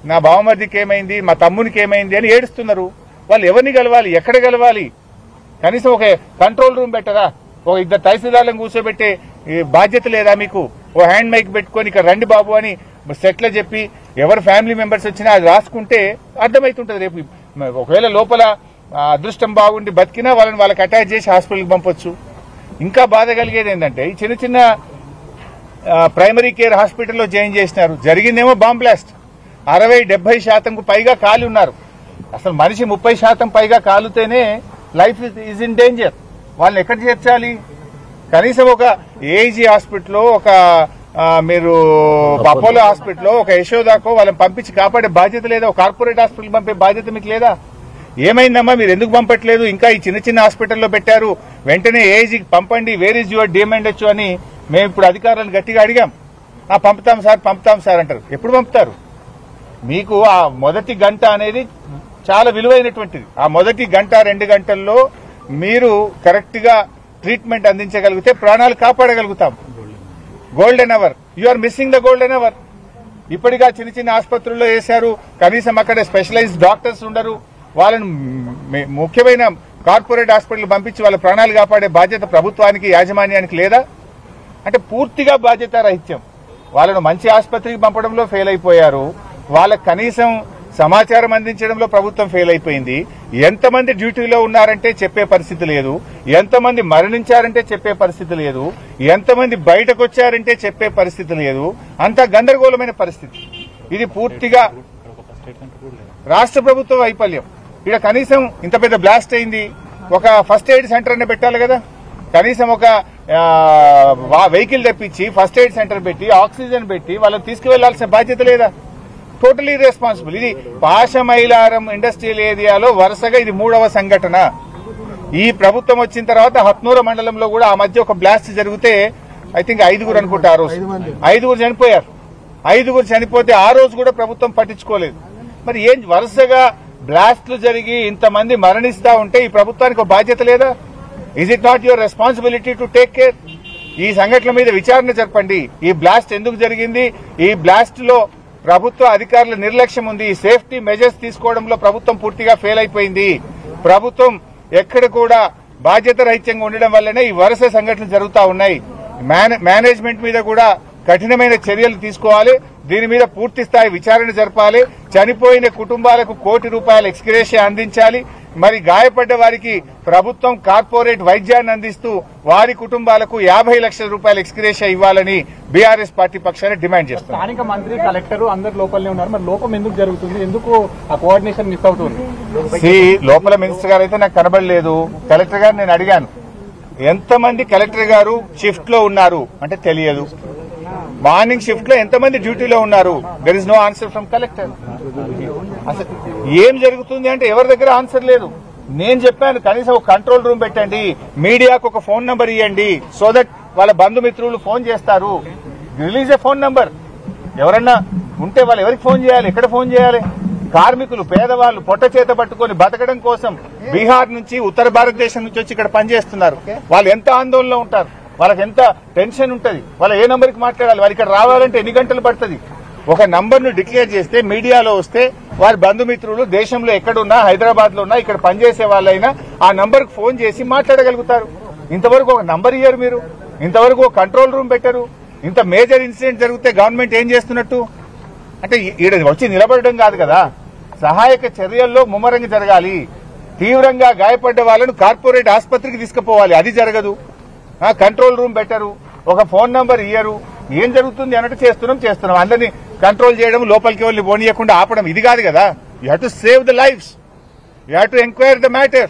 నా బావమర్దికి ఏమైంది, మా తమ్మునికి ఏమైంది అని ఏడుస్తున్నారు. వాళ్ళు ఎవరిని కలవాలి, ఎక్కడ కలవాలి? కనీసం ఒక కంట్రోల్ రూమ్ పెట్టరా? ఒక ఇద్దరు తహసీల్దార్లను కూర్చోబెట్టే బాధ్యత లేదా మీకు? ఓ హ్యాండ్ మైక్ పెట్టుకొని ఇక్కడ రండి బాబు అని సెట్లో చెప్పి ఎవరు ఫ్యామిలీ మెంబర్స్ వచ్చినా అది రాసుకుంటే అర్థమవుతుంటది. రేపు ఒకవేళ లోపల అదృష్టం బాగుండి బతికినా వాళ్ళకి అటాచ్ చేసి హాస్పిటల్కి పంపొచ్చు. ఇంకా బాధ కలిగేది ఏంటంటే ఈ చిన్న చిన్న ప్రైమరీ కేర్ హాస్పిటల్లో జాయిన్ చేసినారు. జరిగిందేమో బాంబ్ బ్లాస్ట్. 60-70% పైగా కాలి ఉన్నారు. అసలు మనిషి 30% పైగా కాలుతేనే లైఫ్ ఈజ్ ఇన్ డేంజర్. వాళ్ళని ఎక్కడ చేర్చాలి? కనీసం ఒక ఏజీ హాస్పిటల్లో, ఒక మీరు అపోలో హాస్పిటల్లో, ఒక యశోదాకో వాళ్ళని పంపించి కాపాడే బాధ్యత లేదా? ఒక కార్పొరేట్ హాస్పిటల్ పంపే బాధ్యత మీకు లేదా? ఏమైందమ్మా, మీరు ఎందుకు పంపట్లేదు? ఇంకా ఈ చిన్న చిన్న హాస్పిటల్లో పెట్టారు, వెంటనే ఏజీకి పంపండి, వేర్ ఈజ్ యువర్ డిమాండొచ్చు అని మేము ఇప్పుడు అధికారులను గట్టిగా అడిగాం. పంపుతాం సార్ అంటారు. ఎప్పుడు పంపుతారు? మీకు ఆ మొదటి గంట అనేది చాలా విలువైనటువంటిది. ఆ మొదటి గంట 2 గంటల్లో మీరు కరెక్ట్ గా ట్రీట్మెంట్ అందించగలిగితే ప్రాణాలు కాపాడగలుగుతాం. Golden hour, you are missing the golden hour. ఇప్పటిగా చిన్న చిన్న ఆసుపత్రుల్లో వేశారు, కనీసం అక్కడ స్పెషలైజ్డ్ డాక్టర్స్ ఉండరు. వాళ్ళని ముఖ్యమైన కార్పొరేట్ హాస్పిటల్ పంపించి వాళ్ళ ప్రాణాలు కాపాడే బాధ్యత ప్రభుత్వానికి, యాజమాన్యానికి లేదా? అంటే పూర్తిగా బాధ్యత రహిత్యం. వాళ్ళను మంచి ఆసుపత్రికి పంపడంలో ఫెయిల్ అయిపోయారు. వాళ్ళకు కనీసం సమాచారం అందించడంలో ప్రభుత్వం ఫెయిల్ అయిపోయింది. ఎంతమంది డ్యూటీలో ఉన్నారంటే చెప్పే పరిస్థితి లేదు, ఎంతమంది మరణించారంటే చెప్పే పరిస్థితి లేదు, ఎంతమంది బయటకు వచ్చారంటే చెప్పే పరిస్థితి లేదు. అంతా గందరగోళమైన పరిస్థితి. ఇది పూర్తిగా రాష్ట్ర ప్రభుత్వ వైఫల్యం. ఇక్కడ కనీసం ఇంత పెద్ద బ్లాస్ట్ అయింది, ఒక ఫస్ట్ ఎయిడ్ సెంటర్ అనే పెట్టాలి కదా. కనీసం ఒక వెహికల్ తెప్పించి ఫస్ట్ ఎయిడ్ సెంటర్ పెట్టి ఆక్సిజన్ పెట్టి వాళ్ళని తీసుకువెళ్లాల్సిన బాధ్యత లేదా? Totally responsible. ఇది పాశమైలారం ఇండస్ట్రియల్ ఏరియాలో వరుసగా ఇది 3వ సంఘటన. ఈ ప్రభుత్వం వచ్చిన తర్వాత హత్నూర మండలంలో కూడా ఆ మధ్య ఒక బ్లాస్ట్ జరిగితే ఐ థింక్ 5 అనుకుంటా. ఆ రోజు 5 చనిపోయారు. 5 చనిపోతే ఆ రోజు కూడా ప్రభుత్వం పట్టించుకోలేదు. మరి ఏం వరుసగా బ్లాస్ట్లు జరిగి ఇంతమంది మరణిస్తా ఉంటే ఈ ప్రభుత్వానికి ఒక బాధ్యత లేదా? Is it not your responsibility to take care? ఈ సంఘటన మీద విచారణ జరపండి. ఈ బ్లాస్ట్ ఎందుకు జరిగింది? ఈ బ్లాస్ట్ లో ప్రభుత్వ అధికారుల నిర్లక్ష్యం ఉంది. ఈ సేఫ్టీ మెజర్స్ తీసుకోవడంలో ప్రభుత్వం పూర్తిగా ఫెయిల్ అయిపోయింది. ప్రభుత్వం ఎక్కడ కూడా బాధ్యత రహిత్యంగా ఉండడం వల్లనే ఈ వరుస సంఘటనలు జరుగుతూ ఉన్నాయి. మేనేజ్మెంట్ మీద కూడా కఠినమైన చర్యలు తీసుకోవాలి. దీని మీద పూర్తి స్థాయి విచారణ జరపాలి. చనిపోయిన కుటుంబాలకు ₹1 ఎక్స్గ్రేషియా అందించాలి. మరి గాయపడ్డ వారికి ప్రభుత్వం కార్పొరేట్ వైద్యాన్ని అందిస్తూ వారి కుటుంబాలకు ₹50 లక్షల ఎక్స్గ్రేషియా ఇవ్వాలని బీఆర్ఎస్ పార్టీ పక్షాన్ని డిమాండ్ చేస్తున్నారు. స్థానిక మంత్రి, కలెక్టర్ అందరు లోపలనే ఉన్నారు. మరి లోపం ఎందుకు జరుగుతుంది? ఎందుకు ఆ కోఆర్డినేషన్ మిస్ అవుతుంది? లోపల మినిస్టర్ గారు అయితే నాకు కనబడలేదు. కలెక్టర్ గారు నేను అడిగాను, ఎంతమంది కలెక్టర్ గారు షిఫ్ట్ లో ఉన్నారు అంటే తెలియదు. మార్నింగ్ షిఫ్ట్ లో ఎంతమంది డ్యూటీలో ఉన్నారు? There is no answer from collector. అసలు ఏం జరుగుతుంది అంటే ఎవరి దగ్గర ఆన్సర్ లేదు. నేను చెప్పాను కనీసం ఒక కంట్రోల్ రూమ్ పెట్టండి, మీడియాకు ఒక ఫోన్ నంబర్ ఇవ్వండి, సో దట్ వాళ్ళ బంధుమిత్రులు ఫోన్ చేస్తారు. రిలీజ్ ఏ ఫోన్ నంబర్. ఎవరన్నా ఉంటే వాళ్ళు ఎవరికి ఫోన్ చేయాలి, ఎక్కడ ఫోన్ చేయాలి? కార్మికులు, పేదవాళ్ళు పొట్ట చేత పట్టుకొని బతకడం కోసం బీహార్ నుంచి, ఉత్తర భారతదేశం నుంచి వచ్చి ఇక్కడ పనిచేస్తున్నారు. వాళ్ళు ఎంత ఆందోళనలో ఉంటారు, వాళ్ళకి ఎంత టెన్షన్ ఉంటుంది, వాళ్ళు ఏ నంబర్కి మాట్లాడాలి, వాళ్ళు ఇక్కడ రావాలంటే ఎన్ని గంటలు పడుతుంది? ఒక నంబర్ను డిక్లేర్ చేస్తే మీడియాలో వస్తే వారి బంధుమిత్రులు దేశంలో ఎక్కడున్నా, హైదరాబాద్ లో ఉన్నా, ఇక్కడ పనిచేసే వాళ్ళైనా ఆ నంబర్కి ఫోన్ చేసి మాట్లాడగలుగుతారు. ఇంతవరకు ఒక నంబర్ ఇయ్యారు మీరు, ఇంతవరకు ఒక కంట్రోల్ రూమ్ పెట్టారు. ఇంత మేజర్ ఇన్సిడెంట్ జరిగితే గవర్నమెంట్ ఏం చేస్తున్నట్టు? అంటే ఈడ వచ్చి నిలబడడం కాదు కదా, సహాయక చర్యల్లో ముమ్మరంగా జరగాలి. తీవ్రంగా గాయపడ్డ వాళ్ళను కార్పొరేట్ ఆసుపత్రికి తీసుకుపోవాలి, అది జరగదు. కంట్రోల్ రూమ్ పెట్టరు, ఒక ఫోన్ నంబర్ ఇయ్యరు. ఏం జరుగుతుంది అన్నట్టు చేస్తున్నాం. అందరినీ కంట్రోల్ చేయడం, లోపలికి వెళ్ళి పోనీయకుండా ఆపడం ఇది కాదు కదా. You have to save the lives, you have to enquire the matter.